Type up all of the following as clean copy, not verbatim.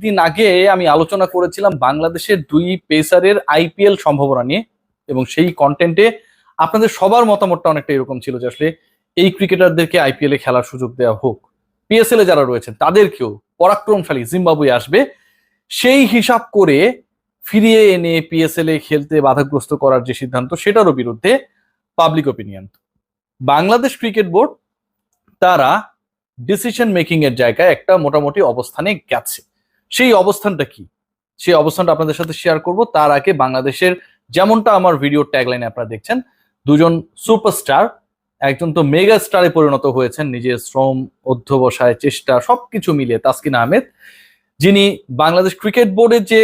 দিন আগে আমি আলোচনা করেছিলাম বাংলাদেশের দুই পেসারের আইপিএল সম্ভাবনা নিয়ে, এবং সেই কন্টেন্টে আপনাদের সবার মতামতটা অনেকটা এরকম ছিল যে আসলে এই ক্রিকেটারদেরকে আইপিএল এ খেলার সুযোগ দেওয়া হোক, পিএসএল এ যারা রয়েছেন তাদেরকেও পরাক্রমশালী জিম্বাবুয়ে আসবে সেই হিসাব করে ফিরিয়ে এনে পিএসএল এ খেলতে বাধাগ্রস্ত করার যে সিদ্ধান্ত, সেটারও বিরুদ্ধে public opinion. Bangladesh cricket board তারা ডিসিশন মেকিং এর জায়গায় একটা মোটামুটি অবস্থানে গেছে। সেই অবস্থানটা কি, সেই অবস্থানটা আপনাদের সাথে শেয়ার করব। তার আগে বাংলাদেশের, যেমনটা আমার ভিডিও ট্যাগলাইনে আপনারা দেখছেন, দুজন সুপারস্টার, একজন তো মেগা স্টারে পরিণত হয়েছেন নিজের শ্রম, অধ্যবসায়, চেষ্টা সবকিছু মিলিয়ে, তাসকিন আহমেদ, যিনি বাংলাদেশ ক্রিকেট বোর্ডের যে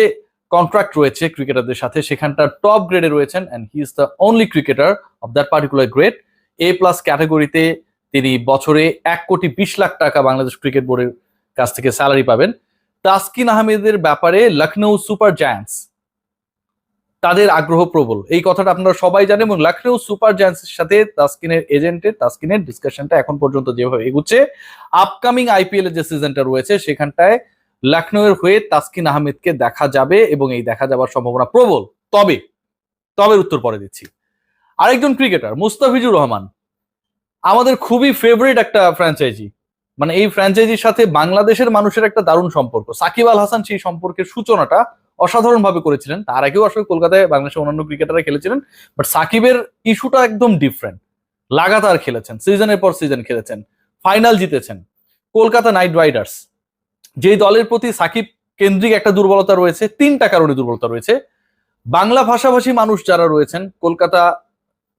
কন্ট্রাক্ট রয়েছে ক্রিকেটারদের সাথে সেখানটার টপ গ্রেডে রয়েছেন, and he is the only cricketer of that particular grade. A plus ক্যাটাগরিতে তিনি বছরে 1,20,00,000 টাকা বাংলাদেশ ক্রিকেট বোর্ডের কাছ থেকে স্যালারি পাবেন। তাসকিন আহমেদের ব্যাপারে লখনৌ সুপার জায়ান্টস তাদের আগ্রহ প্রবল, এই কথাটা আপনারা সবাই জানেন, এবং লখনৌ সুপার জায়ান্টসের সাথে তাসকিনের এজেন্টের, তাসকিনের ডিসকাশনটা এখন পর্যন্ত যেভাবে এগুচ্ছে, আপকামিং আইপিএল এর যে সিজনটা রয়েছে সেখানটায় লখনৌয়ের হয়ে তাসকিন আহমেদকে দেখা যাবে, এবং এই দেখা যাবার সম্ভাবনা প্রবল। তবে তবে উত্তর পরে দিচ্ছি। আরেকজন ক্রিকেটার মুস্তাফিজুর রহমান, আমাদের খুবই ফেভারিট একটা ফ্র্যাঞ্চাইজি, মানে এই ফ্র্যাঞ্চাইজির সাথে বাংলাদেশের মানুষের একটা দারুণ সম্পর্ক। সাকিব আল হাসান সেই সম্পর্কের সূচনাটা অসাধারণ ভাবে করেছিলেন। তার আগেও আসলে কলকাতায় বাংলাদেশের অন্যান্য ক্রিকেটাররা খেলেছিলেন, বাট সাকিবের ইস্যুটা একদম ডিফারেন্ট। লাগাতার খেলেছেন, সিজনের পর সিজন খেলেছেন, ফাইনাল জিতেছেন। কলকাতা নাইট রাইডার্স, যেই দলের প্রতি সাকিব কেন্দ্রিক একটা দুর্বলতা রয়েছে, 3টা কারণে দুর্বলতা রয়েছে। বাংলা ভাষাভাষী মানুষ যারা রয়েছেন, কলকাতা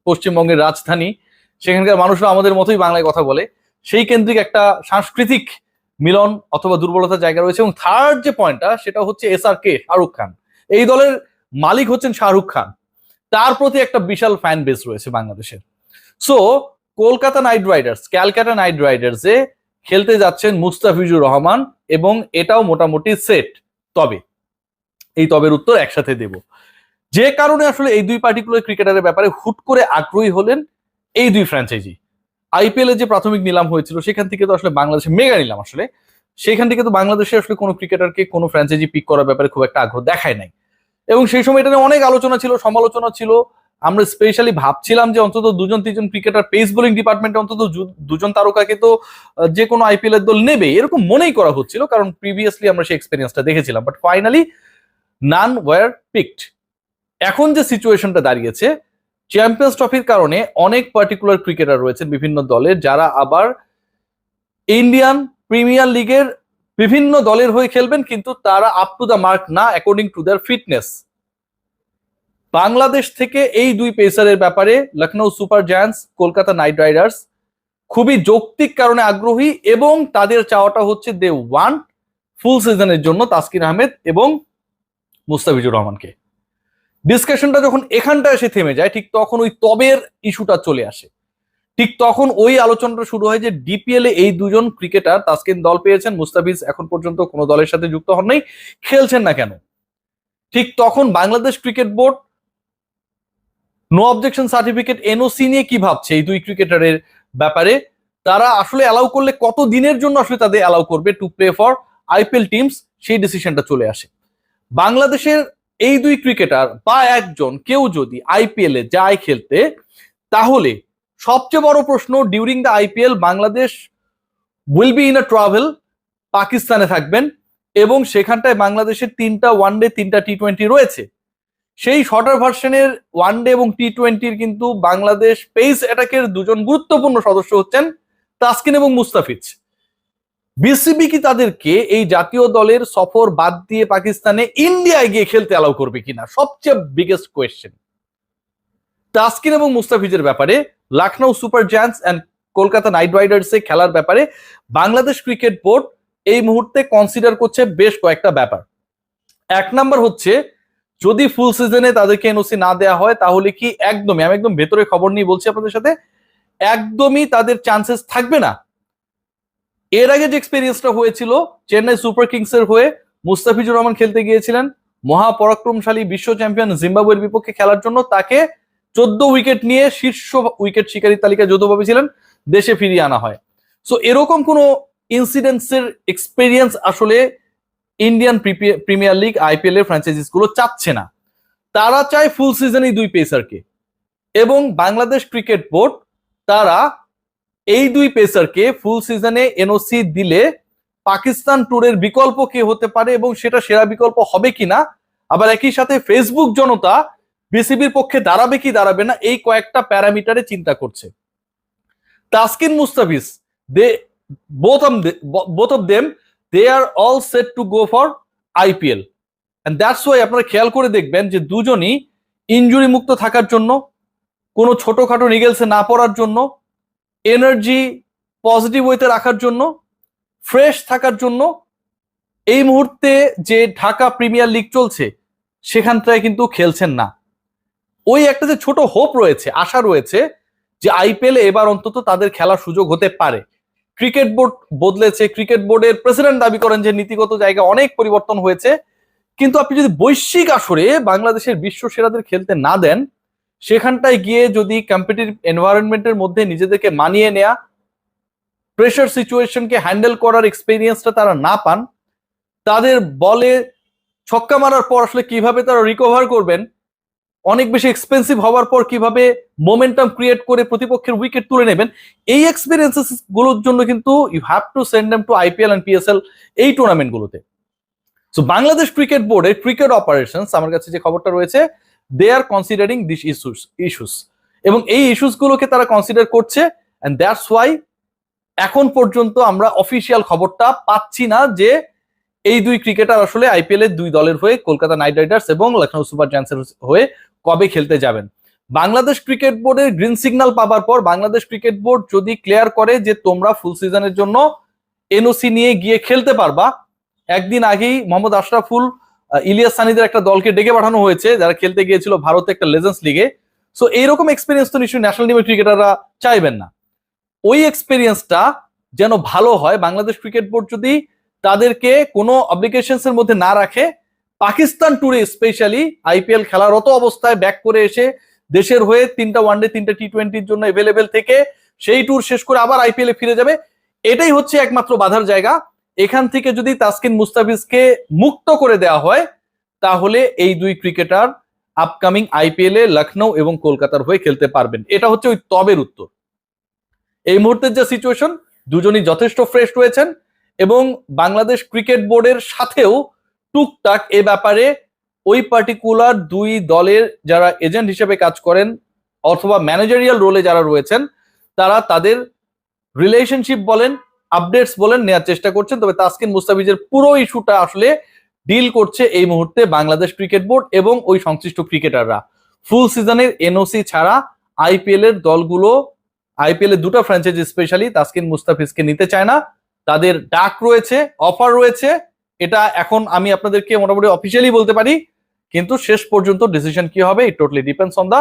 পশ্চিমবঙ্গের রাজধানী, সেখানকার মানুষরা আমাদের মতোই বাংলায় কথা বলে, সেই কেন্দ্রিক একটা সাংস্কৃতিক মিলন অথবা দুর্বলতার জায়গা রয়েছে। এবং থার্ড যে পয়েন্টটা, সেটা হচ্ছে SRK, শাহরুখ খান। এই দলের মালিক হচ্ছেন শাহরুখ খান, তার প্রতি একটা বিশাল ফ্যান বেস রয়েছে বাংলাদেশের। So Kolkata Knight Riders, Calcutta Knight রাইডার্সে খেলতে যাচ্ছেন মুস্তাফিজুর রহমান, এবং এটাও মোটামুটি সেট। তবে এই তবের উত্তর একসাথে দেব। যে কারণে আসলে এই দুই পার্টিকুলার ক্রিকেটারের ব্যাপারে হুট করে আগ্রহী হলেন এই দুই ফ্র্যাঞ্চাইজি। আইপিএল এর যে প্রাথমিক নিলাম হয়েছিল সেখান থেকে তো আসলে বাংলাদেশে মেগা নিলাম, আসলে সেখান থেকে তো বাংলাদেশে আসলে কোনো ক্রিকেটারকে কোনো ফ্র্যাঞ্চাইজি পিক করার ব্যাপারে খুব একটা আগ্রহ দেখায় নাই। এবং সেই সময় এটা নিয়ে অনেক আলোচনা ছিল, সমালোচনা ছিল। আমরা স্পেশালি ভাবছিলাম যে অন্তত 2-3জন ক্রিকেটার পেস বোলিং ডিপার্টমেন্টে অন্তত 2জন তারকাকে তো যে কোনো আইপিএল এর দল নেবে, এরকম মনেই করা হচ্ছিল, কারণ প্রিভিয়াসলি আমরা সেই এক্সপেরিয়েন্সটা দেখেছিলাম। But finally none were picked. এখন যে সিচুয়েশনটা দাঁড়িয়েছে, চ্যাম্পিয়ন্স ট্রফির কারণে অনেক পার্টিকুলার ক্রিকেটার রয়েছেন বিভিন্ন দলের, যারা আবার ইন্ডিয়ান প্রিমিয়ার লিগের বিভিন্ন দলের হয়ে খেলবেন, কিন্তু তারা আপ টু দ্য মার্ক না according to their fitness. Bangladesh থেকে এই দুই পেসারের ব্যাপারে Lucknow Super giants, Kolkata Knight Riders খুবই যৌক্তিক কারণে আগ্রহী, এবং তাদের চাওয়াটা হচ্ছে দে ওয়ান ফুল সিজনের জন্য তাসকিন আহমেদ এবং মুস্তাফিজুর রহমানকে। ডিসকাশনটা যখন এখানটা এসে থেমে যায়, ঠিক তখন ওই তবের ইস্যুটা চলে আসে। ঠিক তখন ওই আলোচনাটা শুরু হয় যে ডিপিএল এ এই দুজন ক্রিকেটার, তাসকিন দল পেয়েছেন, মুস্তাফিজ এখন পর্যন্ত কোনো দলের সাথে যুক্ত হন নাই, খেলছেন না কেন? ঠিক তখন Bangladesh cricket board no objection certificate, NOC নিয়ে কি ভাবছে এই দুই ক্রিকেটারের ব্যাপারে। তারা আসলে অ্যালাউ করলে কত দিনের জন্য আসলে তাদের অ্যালাউ করবে to play for IPL teams, সেই ডিসিশনটা চলে আসে। বাংলাদেশের এই দুই ক্রিকেটার বা একজন কেউ যদি আইপিএল এ যায় খেলতে, তাহলে সবচেয়ে বড় প্রশ্ন, during the IPL Bangladesh will be in a travel, পাকিস্তানে থাকবেন, এবং সেখানটায় বাংলাদেশের 3টা ওয়ানডে 3টা টি-20 রয়েছে। সেই শর্টার ভার্সনের ওয়ানডে এবং টি-20-র কিন্তু বাংলাদেশ পেস অ্যাটাকের দুজন গুরুত্বপূর্ণ সদস্য হচ্ছেন তাসকিন এবং মুস্তাফিজ। বিসিবি কি তাদেরকে এই জাতীয় দলের সফর বাদ দিয়ে পাকিস্তানে ইন্ডিয়ায় গিয়ে খেলতে অ্যালাউ করবে কিনা, সবচেয়ে বিগেস্ট কোয়েশ্চেন। তাসকিন এবং মুস্তাফিজের ব্যাপারে Lucknow Super Giants and Kolkata Knight রাইডার্সে খেলার ব্যাপারে বাংলাদেশ ক্রিকেট বোর্ড এই মুহূর্তে কনসিডার করছে বেশ কয়েকটা ব্যাপার। 1 নাম্বার হচ্ছে, যদি ফুল সিজনে তাদেরকে এনওসি না দেওয়া হয়, তাহলে কি একদমই, আমি একদম ভেতরে খবর নিয়ে বলছি আপনাদের সাথে, একদমই তাদের চান্সেস থাকবে না। এর আগে যে এক্সপেরিয়েন্সটা হয়েছিল, চেন্নাই সুপার কিংসের হয়ে মুস্তাফিজুর রহমান খেলতে গিয়েছিলেন মহাপরাক্রমশালী বিশ্ব চ্যাম্পিয়ন জিম্বাবুয়ের বিপক্ষে খেলার জন্য, তাকে 14 উইকেট নিয়ে শীর্ষ উইকেট শিকারী তালিকায় যৌথভাবে ছিলেন, দেশে ফিরিয়ে আনা হয়। সো এরকম কোন ইনসিডেন্টসের এক্সপেরিয়েন্স আসলে ইন্ডিয়ান প্রিমিয়ার লিগ আইপিএল এর ফ্র্যাঞ্চাইজিস গুলো চাচ্ছে না। তারা চায় ফুল সিজনই দুই পেসারকে, এবং বাংলাদেশ ক্রিকেট বোর্ড তারা এই দুই পেসারকে ফুল সিজনে এনওসি দিলে পাকিস্তান ট্যুরের বিকল্প কে হতে পারে এবং সেটা সেরা বিকল্প হবে কিনা, আবার একই সাথে ফেসবুক জনতা বিসিবির পক্ষে দাঁড়াবে কি দাঁড়াবে না, এই কয়েকটা প্যারামিটারে চিন্তা করছে। তাসকিন মুস্তাফিজ, দে both of them they are all set to go for IPL, and that's why আপনারা খেয়াল করে দেখবেন যে দুজনই ইনজুরি মুক্ত থাকার জন্য, কোনো ছোটখাটো নিগেলসে না পড়ার জন্য, এনার্জি পজিটিভ ওয়েতে রাখার জন্য, ফ্রেশ থাকার জন্য এই মুহূর্তে যে ঢাকা প্রিমিয়ার লিগ চলছে সেখানটায় কিন্তু খেলছেন না। ওই একটা যে ছোট হোপ রয়েছে, আশা রয়েছে যে আইপিএল এবার অন্তত তাদের খেলার সুযোগ হতে পারে। ক্রিকেট বোর্ড বদলেছে, ক্রিকেট বোর্ডের প্রেসিডেন্ট দাবি করেন যে নীতিগত জায়গায় অনেক পরিবর্তন হয়েছে, কিন্তু আপনি যদি বৈশ্বিক আসরে বাংলাদেশের বিশ্ব সেরাদের খেলতে না দেন, সেখানটায় গিয়ে যদি কম্পিটিটিভ এনভায়রনমেন্টের মধ্যে নিজেদেরকে মানিয়ে নেয়া, প্রেশার সিচুয়েশনকে হ্যান্ডেল করার এক্সপিরিয়েন্সটা তারা না পান, তাদের বলে ছক্কা মারার পর আসলে কিভাবে তারা রিকভার করবেন, অনেক বেশি এক্সপেন্সিভ হওয়ার পর কিভাবে মোমেন্টাম ক্রিয়েট করে প্রতিপক্ষের উইকেট তুলে নেবেন, এই এক্সপিরিয়েন্সেস গুলোর জন্য কিন্তু you have to send them to IPL and PSL, এই টুর্নামেন্ট গুলোতে। সো বাংলাদেশ ক্রিকেট বোর্ডের ক্রিকেট অপারেশনস, আমার কাছে যে খবরটা রয়েছে, they are considering this issues, এবং এই ইস্যুস গুলোকে তারা কনসিডার করছে, এন্ড দ্যাটস ওয়াই এখন পর্যন্ত আমরা অফিসিয়াল খবরটা পাচ্ছি না যে এই দুই ক্রিকেটার আসলে আইপিএল এর দুই দলের হয়ে, কলকাতা নাইট রাইডার্স এবং লখনৌ সুপার জায়ান্টসের হয়ে কবে খেলতে যাবেন। বাংলাদেশ ক্রিকেট বোর্ডের গ্রিন সিগন্যাল পাবার পর বাংলাদেশ ক্রিকেট বোর্ড যদি ক্লিয়ার করে যে তোমরা ফুল সিজনের জন্য এনওসি নিয়ে গিয়ে খেলতে পারবা, একদিন আগেই মোহাম্মদ আশরাফুল, ইলিয়াস সানিদের একটা দলকে ডেকে পাঠানো হয়েছে যারা খেলতে গিয়েছিল ভারতে একটা লেজেন্ডস লিগে। সো এইরকম এক্সপিরিয়েন্স তো নিশ্চয়ই ন্যাশনাল টিমের ক্রিকেটাররা চাইবেন না। ওই এক্সপিরিয়েন্সটা যেন ভালো হয়, বাংলাদেশ ক্রিকেট বোর্ড যদি তাদেরকে কোনো অব্লিগেশনস এর মধ্যে না রাখে, পাকিস্তান ট্যুরে স্পেশালি আইপিএল খেলারত অবস্থায় ব্যাক করে এসে দেশের হয়ে 3টা ওয়ানডে 3টা টি20-র জন্য এভেলেবেল থেকে সেই ট্যুর শেষ করে আবার আইপিএল এ ফিরে যাবে, এটাই হচ্ছে একমাত্র বাধার জায়গা। এখান থেকে যদি তাসকিন মুস্তাফিজকে মুক্ত করে দেওয়া হয়, তাহলে এই দুই ক্রিকেটার আপকামিং আইপিএল এ লখনৌ এবং কলকাতার হয়ে খেলতে পারবেন। এটা হচ্ছে ওই তবের উত্তর। এই মুহূর্তের যে সিচুয়েশন, দুজনই যথেষ্ট ফ্রেশ রয়েছেন, এবং বাংলাদেশ ক্রিকেট বোর্ডের সাথেও টুকটাক এ ব্যাপারে ওই পার্টিকুলার দুই দলের যারা এজেন্ট হিসেবে কাজ করেন অথবা ম্যানেজারিয়াল রোলে যারা রয়েছেন, তারা তাদের রিলেশনশিপ বলেন, আপডেটস বলেন নেওয়ার চেষ্টা করছেন। তবে তাসকিন মুস্তাফিজের পুরো ইস্যুটা আসলে ডিল করছে এই মুহূর্তে বাংলাদেশ ক্রিকেট বোর্ড এবং ওই সংশ্লিষ্ট ক্রিকেটাররা। ফুল সিজনের এনওসি ছাড়া আইপিএল এর দলগুলো, আইপিএল এর দুটো ফ্র্যাঞ্চাইজি স্পেশালি তাসকিন মুস্তাফিজকে নিতে চায় না। তাদের ডাক রয়েছে, অফার রয়েছে, এটা এখন আমি আপনাদেরকে মোটামুটি অফিসিয়ালি বলতে পারি, কিন্তু শেষ পর্যন্ত ডিসিশন কি হবে it totally depends on the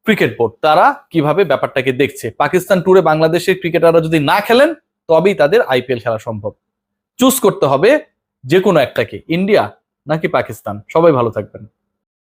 cricket board, তারা কিভাবে ব্যাপারটাকে দেখছে। পাকিস্তান ট্যুরে বাংলাদেশের ক্রিকেটাররা যদি না খেলেন, তবেই তাদের আইপিএল খেলা সম্ভব। চুজ করতে হবে যে কোনো একটাকে, ইন্ডিয়া নাকি পাকিস্তান। সবাই ভালো থাকবেন।